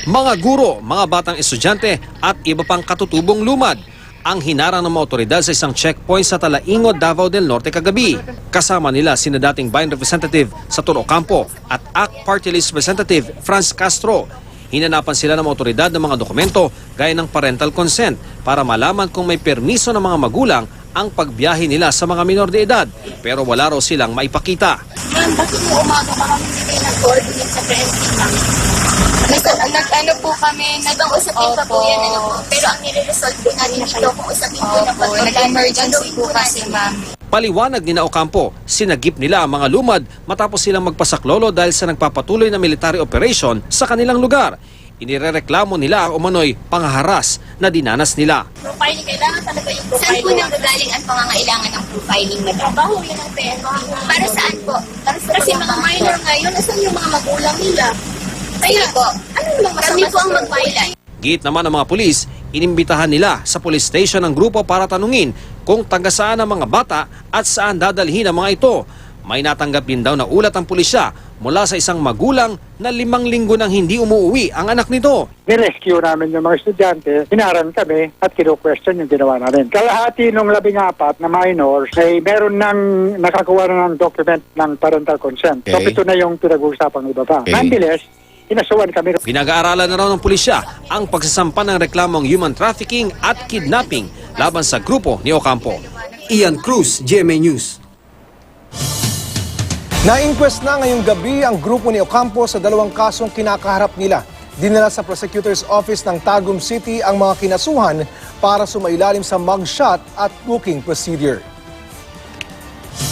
mga guro, mga batang estudyante at iba pang katutubong lumad ang hinarang ng mga otoridad sa isang checkpoint sa Talaingod, Davao del Norte kagabi. Kasama nila sina dating Bayan Representative sa Ocampo at ACT Party List Representative Franz Castro. Hinanapan sila ng mga otoridad ng mga dokumento gaya ng parental consent para malaman kung may permiso ng mga magulang ang pagbiyahe nila sa mga minor de edad, pero wala raw silang maipakita. Ma'am, bakit mo umaga marami hindi kayo nag-coordinate sa PNP, ma'am? Nag-ano po kami, nag-usapin pa po yan, pero ang nire-resolve po natin dito kung usapin po na po. Nag-emergency po kasi, ma'am. Paliwanag ni Ocampo, sinagip nila ang mga lumad matapos silang magpasaklolo dahil sa nagpapatuloy na military operation sa kanilang lugar. Inirereklamo nila ang umano'y panghaharas na dinanas nila. Profiling, kailangan talaga yung profiling. Saan po nanggagaling ang pangangailangan ng profiling, madam? Trabaho yun ang PNP. Para saan po? Kasi mga minor ngayon, nasan yung mga magulang nila? Kaya po, ano namang masama po ang mag-file? Giit naman ng mga pulis, inimbitahan nila sa police station ang grupo para tanungin kung taga saan ang mga bata at saan dadalhin ang mga ito. May natanggap din daw na ulat ang pulisya mula sa isang magulang na 5 linggo nang hindi umuwi ang anak nito. Nirescue namin yung mga estudyante, hinaran kami at kino-question yung ginawa namin. Kalahati nung 14 na minors ay meron nang nakakuha na ng document ng parental consent. So ito na yung pinag-uusapang iba pa. Nonetheless, inasuhan kami. Pinag-aaralan na raw ng pulisya ang pagsasampa ng reklamong human trafficking at kidnapping laban sa grupo ni Ocampo. Ian Cruz, GMA News. Na-inquest na ngayong gabi ang grupo ni Ocampo sa 2 kasong kinakaharap nila. Dinala sa Prosecutor's Office ng Tagum City ang mga kinasuhan para sumailalim sa mugshot at booking procedure.